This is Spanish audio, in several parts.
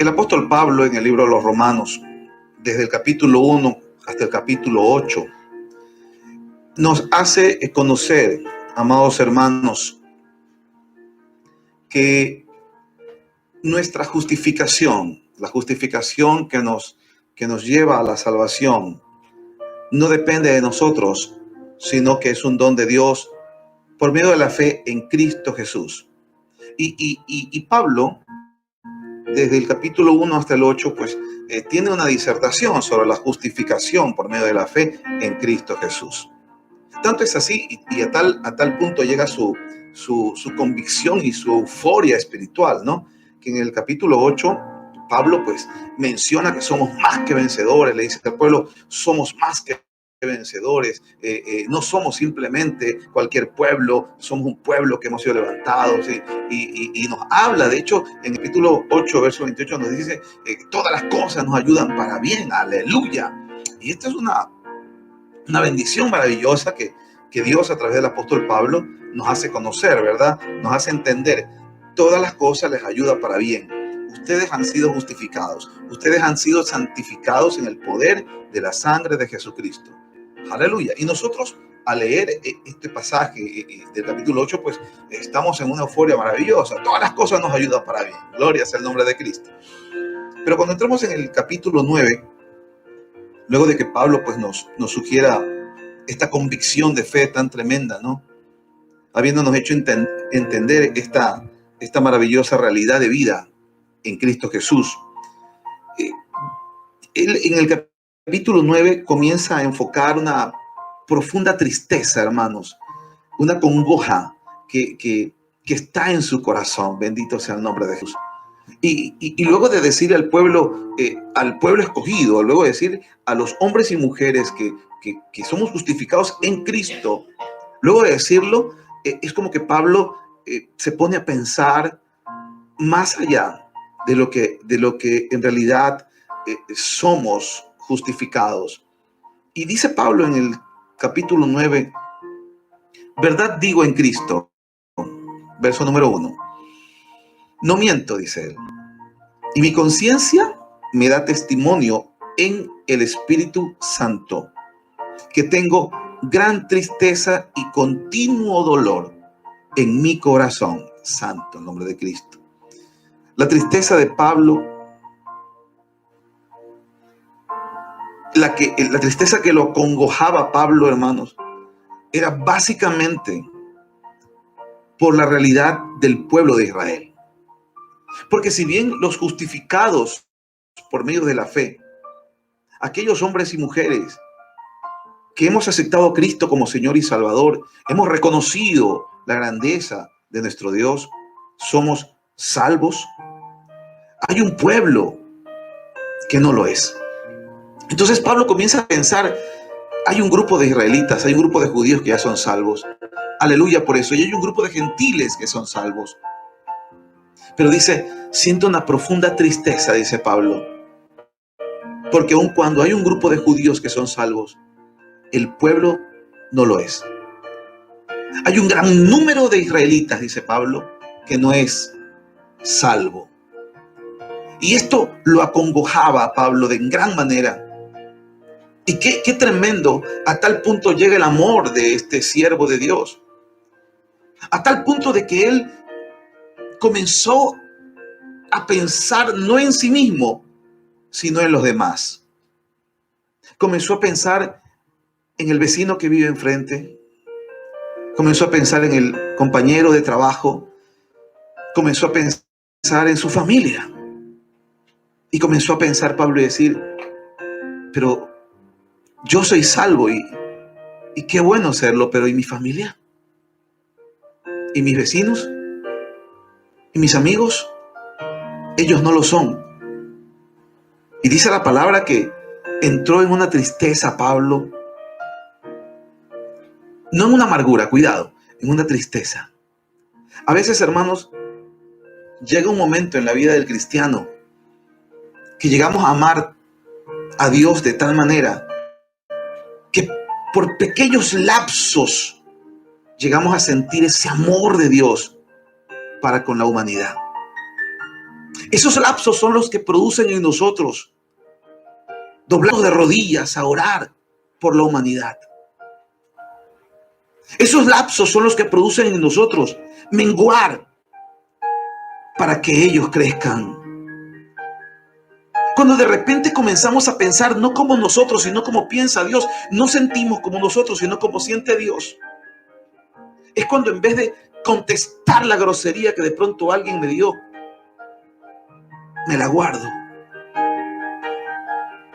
El apóstol Pablo en el libro de los Romanos, desde el capítulo 1 hasta el capítulo 8, nos hace conocer, amados hermanos, que nuestra justificación, la justificación que nos lleva a la salvación, no depende de nosotros, sino que es un don de Dios por medio de la fe en Cristo Jesús. Y Pablo, desde el capítulo 1 hasta el 8, pues tiene una disertación sobre la justificación por medio de la fe en Cristo Jesús. Tanto es así, y a tal punto llega su convicción y su euforia espiritual, ¿no? Que en el capítulo 8, Pablo pues menciona que somos más que vencedores, le dice al pueblo, somos más que vencedores, no somos simplemente cualquier pueblo, somos un pueblo que hemos sido levantados, y nos habla, de hecho, en el capítulo 8, verso 28, nos dice, todas las cosas nos ayudan para bien, aleluya. Y esta es una bendición maravillosa que Dios a través del apóstol Pablo nos hace conocer, ¿verdad? Nos hace entender. Todas las cosas les ayuda para bien. Ustedes han sido justificados. Ustedes han sido santificados en el poder de la sangre de Jesucristo. Aleluya. Y nosotros, al leer este pasaje del capítulo 8, pues estamos en una euforia maravillosa. Todas las cosas nos ayudan para bien. Gloria sea el nombre de Cristo. Pero cuando entramos en el capítulo 9, luego de que Pablo pues nos sugiera esta convicción de fe tan tremenda, ¿no? Habiéndonos hecho entender esta maravillosa realidad de vida en Cristo Jesús. Él en el capítulo 9 comienza a enfocar una profunda tristeza, hermanos, una congoja que está en su corazón. Bendito sea el nombre de Jesús. Y luego de decir al pueblo escogido, luego de decir a los hombres y mujeres que somos justificados en Cristo, luego de decirlo, es como que Pablo se pone a pensar más allá de lo que en realidad somos justificados. Y dice Pablo en el capítulo 9, verdad digo en Cristo, verso número 1. No miento, dice él. Y mi conciencia me da testimonio en el Espíritu Santo, que tengo gran tristeza y continuo dolor en mi corazón. Santo, en nombre de Cristo. La tristeza de Pablo, la tristeza que lo congojaba a Pablo, hermanos, era básicamente por la realidad del pueblo de Israel. Porque si bien los justificados por medio de la fe, aquellos hombres y mujeres que hemos aceptado a Cristo como Señor y Salvador, hemos reconocido la grandeza de nuestro Dios, somos salvos, hay un pueblo que no lo es. Entonces Pablo comienza a pensar, hay un grupo de israelitas, hay un grupo de judíos que ya son salvos. Aleluya por eso. Y hay un grupo de gentiles que son salvos. Pero dice, siento una profunda tristeza, dice Pablo, porque aun cuando hay un grupo de judíos que son salvos, el pueblo no lo es. Hay un gran número de israelitas, dice Pablo, que no es salvo. Y esto lo acongojaba a Pablo de gran manera. Y qué tremendo, a tal punto llega el amor de este siervo de Dios. A tal punto de que él comenzó a pensar no en sí mismo, sino en los demás. Comenzó a pensar en el vecino que vive enfrente. Comenzó a pensar en el compañero de trabajo. Comenzó a pensar en su familia. Y comenzó a pensar Pablo y decir, pero yo soy salvo y qué bueno serlo, pero ¿y mi familia? ¿Y mis vecinos? ¿Y mis amigos? Ellos no lo son. Y dice la palabra que entró en una tristeza Pablo. No en una amargura, cuidado, en una tristeza. A veces, hermanos, llega un momento en la vida del cristiano que llegamos a amar a Dios de tal manera que por pequeños lapsos llegamos a sentir ese amor de Dios para con la humanidad. Esos lapsos son los que producen en nosotros doblarnos de rodillas a orar por la humanidad. Esos lapsos son los que producen en nosotros menguar para que ellos crezcan. Cuando de repente comenzamos a pensar no como nosotros, sino como piensa Dios, no sentimos como nosotros, sino como siente Dios. Es cuando en vez de contestar la grosería que de pronto alguien me dio, me la guardo.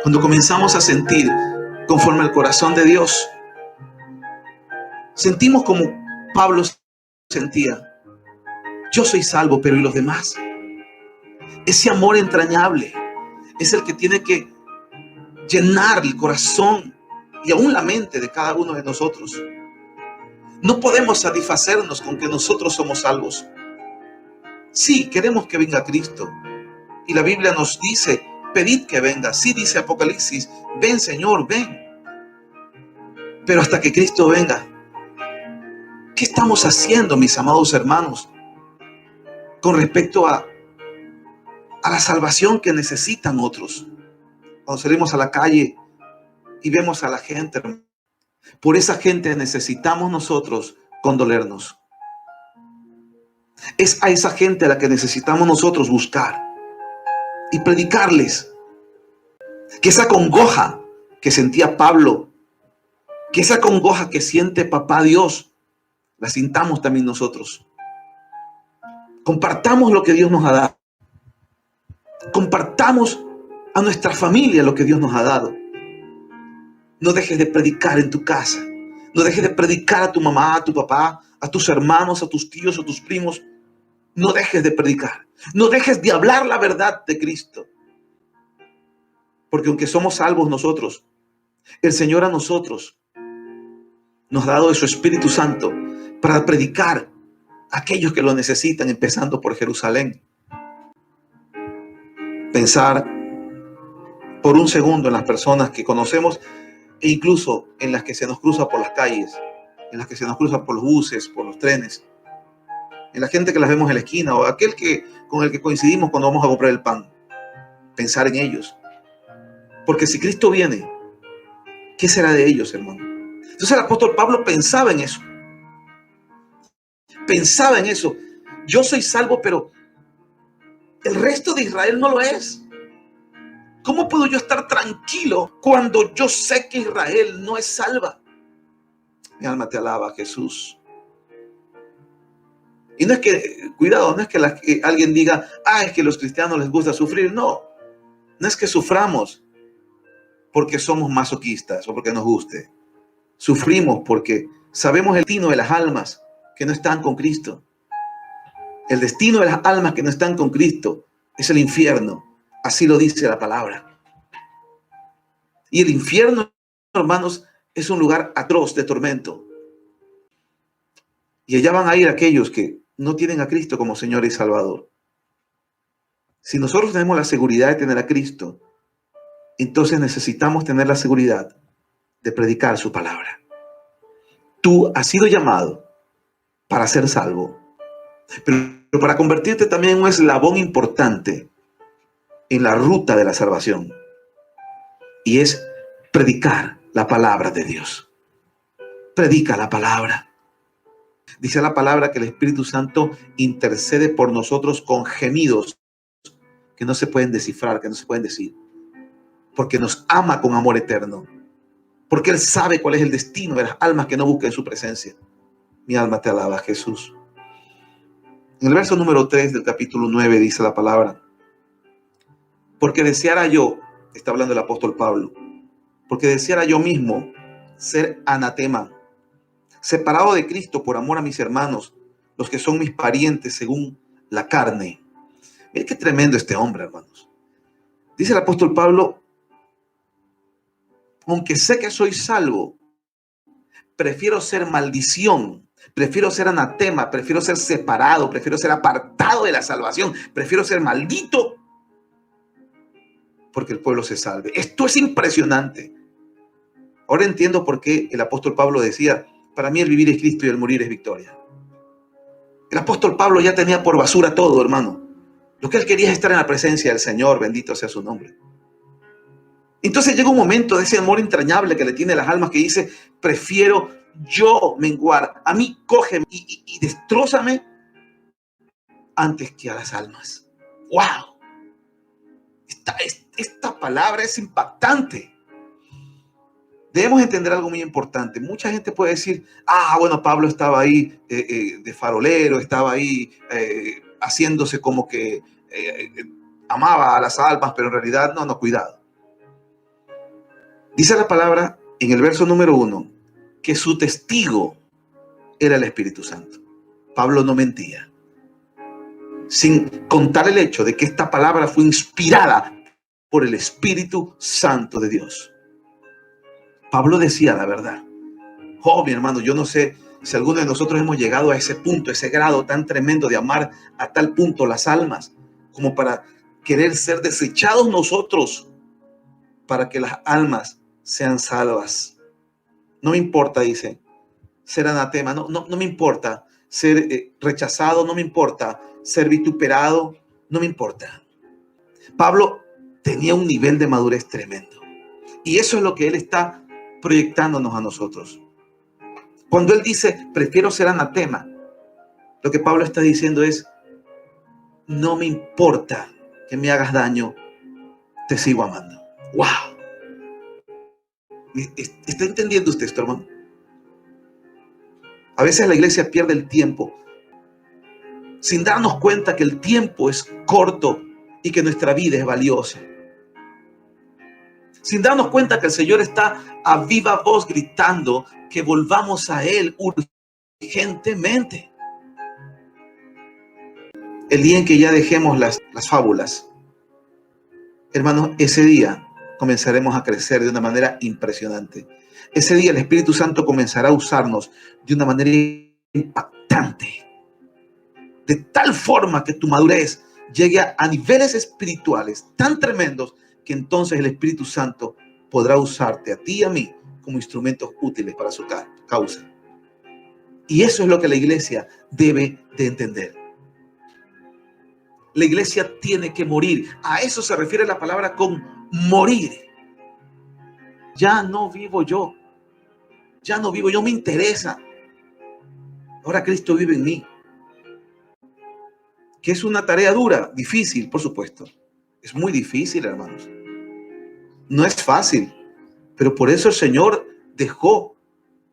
Cuando comenzamos a sentir conforme al corazón de Dios, sentimos como Pablo sentía. Yo soy salvo, pero ¿y los demás? Ese amor entrañable es el que tiene que llenar el corazón y aún la mente de cada uno de nosotros. No podemos satisfacernos con que nosotros somos salvos. Sí, queremos que venga Cristo. Y la Biblia nos dice, pedid que venga. Sí, dice Apocalipsis, ven Señor, ven. Pero hasta que Cristo venga, ¿qué estamos haciendo, mis amados hermanos, con respecto a la salvación que necesitan otros? Cuando salimos a la calle y vemos a la gente, por esa gente necesitamos nosotros condolernos. Es a esa gente a la que necesitamos nosotros buscar y predicarles que esa congoja que sentía Pablo, que esa congoja que siente Papá Dios, la sintamos también nosotros. Compartamos lo que Dios nos ha dado. Compartamos a nuestra familia lo que Dios nos ha dado. No dejes de predicar en tu casa. No dejes de predicar a tu mamá, a tu papá, a tus hermanos, a tus tíos, a tus primos. No dejes de predicar. No dejes de hablar la verdad de Cristo. Porque aunque somos salvos nosotros, el Señor a nosotros nos ha dado de su Espíritu Santo para predicar a aquellos que lo necesitan, empezando por Jerusalén. Pensar por un segundo en las personas que conocemos e incluso en las que se nos cruza por las calles, en las que se nos cruza por los buses, por los trenes, en la gente que las vemos en la esquina o aquel con el que coincidimos cuando vamos a comprar el pan. Pensar en ellos. Porque si Cristo viene, ¿qué será de ellos, hermano? Entonces el apóstol Pablo pensaba en eso. Pensaba en eso. Yo soy salvo, pero el resto de Israel no lo es. ¿Cómo puedo yo estar tranquilo cuando yo sé que Israel no es salva? Mi alma te alaba, Jesús. Y no es que, cuidado, no es que alguien diga, es que a los cristianos les gusta sufrir. No, no es que suframos porque somos masoquistas o porque nos guste. Sufrimos porque sabemos el destino de las almas que no están con Cristo. El destino de las almas que no están con Cristo es el infierno. Así lo dice la palabra. Y el infierno, hermanos, es un lugar atroz de tormento. Y allá van a ir aquellos que no tienen a Cristo como Señor y Salvador. Si nosotros tenemos la seguridad de tener a Cristo, entonces necesitamos tener la seguridad de predicar su palabra. Tú has sido llamado para ser salvo, pero para convertirte también en un eslabón importante en la ruta de la salvación. Y es predicar la palabra de Dios. Predica la palabra. Dice la palabra que el Espíritu Santo intercede por nosotros con gemidos que no se pueden descifrar, que no se pueden decir. Porque nos ama con amor eterno. Porque Él sabe cuál es el destino de las almas que no busquen su presencia. Mi alma te alaba, Jesús. En el verso número 3 del capítulo 9 dice la palabra: porque deseara yo, está hablando el apóstol Pablo, porque deseara yo mismo ser anatema, separado de Cristo por amor a mis hermanos, los que son mis parientes según la carne. Miren qué tremendo este hombre, hermanos. Dice el apóstol Pablo: aunque sé que soy salvo, prefiero ser maldición, prefiero ser anatema, prefiero ser separado, prefiero ser apartado de la salvación, prefiero ser maldito porque el pueblo se salve. Esto es impresionante. Ahora entiendo por qué el apóstol Pablo decía: para mí el vivir es Cristo y el morir es victoria. El apóstol Pablo ya tenía por basura todo, hermano. Lo que él quería es estar en la presencia del Señor, bendito sea su nombre. Entonces llega un momento de ese amor entrañable que le tiene las almas que dice, prefiero yo menguar, a mí cógeme y destrózame antes que a las almas. ¡Wow! Esta palabra es impactante. Debemos entender algo muy importante. Mucha gente puede decir, bueno, Pablo estaba ahí de farolero, estaba ahí haciéndose como que amaba a las almas, pero en realidad no, cuidado. Dice la palabra en el verso número 1 que su testigo era el Espíritu Santo. Pablo no mentía. Sin contar el hecho de que esta palabra fue inspirada por el Espíritu Santo de Dios. Pablo decía la verdad. Mi hermano, yo no sé si alguno de nosotros hemos llegado a ese punto, ese grado tan tremendo de amar a tal punto las almas, como para querer ser desechados nosotros para que las almas sean salvas. No me importa, dice, ser anatema, no me importa ser rechazado, no me importa ser vituperado, no me importa. Pablo tenía un nivel de madurez tremendo. Y eso es lo que él está proyectándonos a nosotros. Cuando él dice, prefiero ser anatema, lo que Pablo está diciendo es, no me importa que me hagas daño, te sigo amando. ¡Wow! ¿Está entendiendo usted esto, hermano? A veces la iglesia pierde el tiempo sin darnos cuenta que el tiempo es corto y que nuestra vida es valiosa. Sin darnos cuenta que el Señor está a viva voz gritando que volvamos a Él urgentemente. El día en que ya dejemos las fábulas, hermanos, ese día comenzaremos a crecer de una manera impresionante. Ese día el Espíritu Santo comenzará a usarnos de una manera impactante. De tal forma que tu madurez llegue a niveles espirituales tan tremendos que entonces el Espíritu Santo podrá usarte a ti y a mí como instrumentos útiles para su causa. Y eso es lo que la iglesia debe de entender. La iglesia tiene que morir. A eso se refiere la palabra con morir. Ya no vivo yo. Ya no vivo yo, me interesa. Ahora Cristo vive en mí. Que es una tarea dura, difícil, por supuesto. Es muy difícil, hermanos. No es fácil. Pero por eso el Señor dejó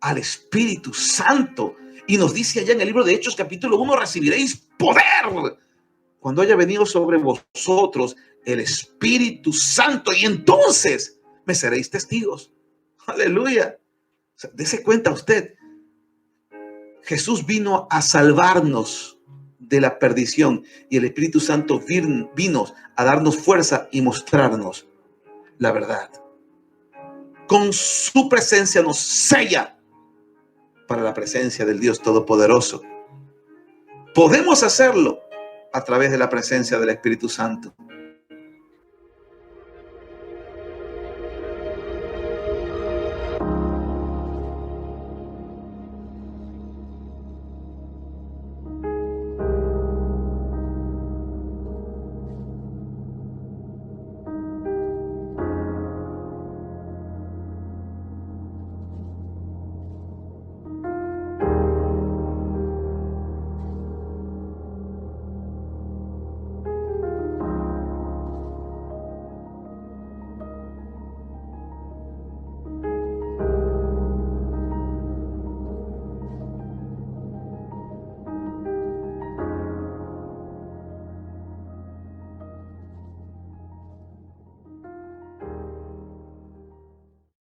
al Espíritu Santo. Y nos dice allá en el libro de Hechos, capítulo 1, recibiréis poder cuando haya venido sobre vosotros el Espíritu Santo. Y entonces me seréis testigos. Aleluya. O sea, dése cuenta usted. Jesús vino a salvarnos de la perdición y el Espíritu Santo vino a darnos fuerza y mostrarnos la verdad. Con su presencia nos sella para la presencia del Dios Todopoderoso. Podemos hacerlo a través de la presencia del Espíritu Santo.